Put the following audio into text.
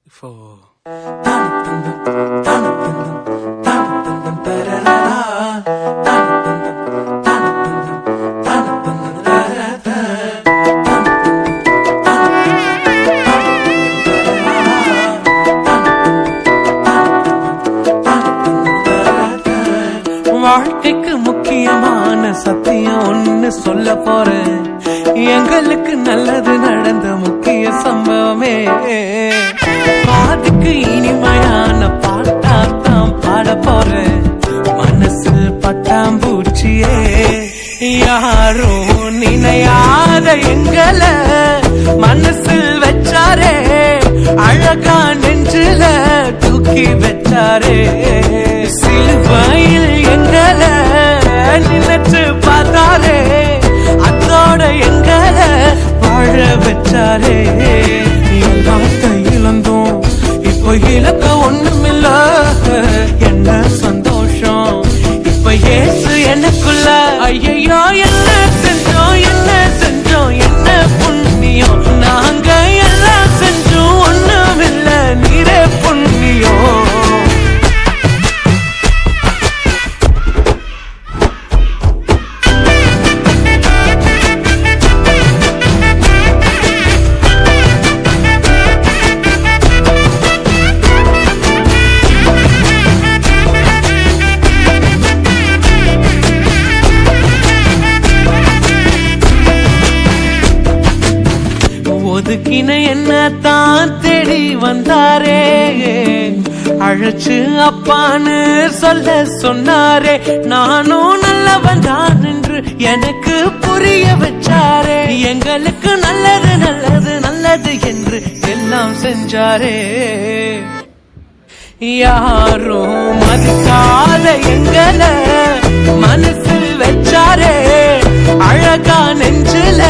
இப்போ வாழ்க்கைக்கு முக்கியமான சத்தியம் ஒண்ணு சொல்ல போறேன். எங்களுக்கு நல்லது நடந்த முக்கிய சம்பவமே பாட்டுக்கு இனிமையான பாட்டாத்தான் பாட போறேன். மனசில் பட்டாம்பூச்சியே யாரும் நினையாத எங்களை மனசில் வச்சாரே, அழகா நெஞ்சில தூக்கி வச்சாரே. சிலுவையில் எங்களை நினைச்சு பார்த்தாரே, அதோட எங்களை வாழ வச்சாரே. எல்லாத்தை இழந்தோம், இப்போ இலக்க ஒண்ணுமில்ல. என்ன சந்தோஷம் இப்ப ஏசு எனக்குள்ள. ஐயோ என்ன செஞ்சோம், என்ன செஞ்சோம், என்ன புண்ணியம். நாங்க எல்லாம் செஞ்சோம், ஒண்ணுமில்ல, நீரே புண்ணியம். ஒதுக்கின என்ன தான் தேடி வந்தாரே, அழைச்சு அப்பான்னு சொல்ல சொன்னாரே. நானும் நல்லவன் தான் என்று எனக்கு புரிய வச்சாரே. எங்களுக்கு நல்லது நல்லது நல்லது என்று எல்லாம் செஞ்சாரே. யாரும் மதிக்காத எங்களை மனசில் வச்சாரே, அழகா நெஞ்சில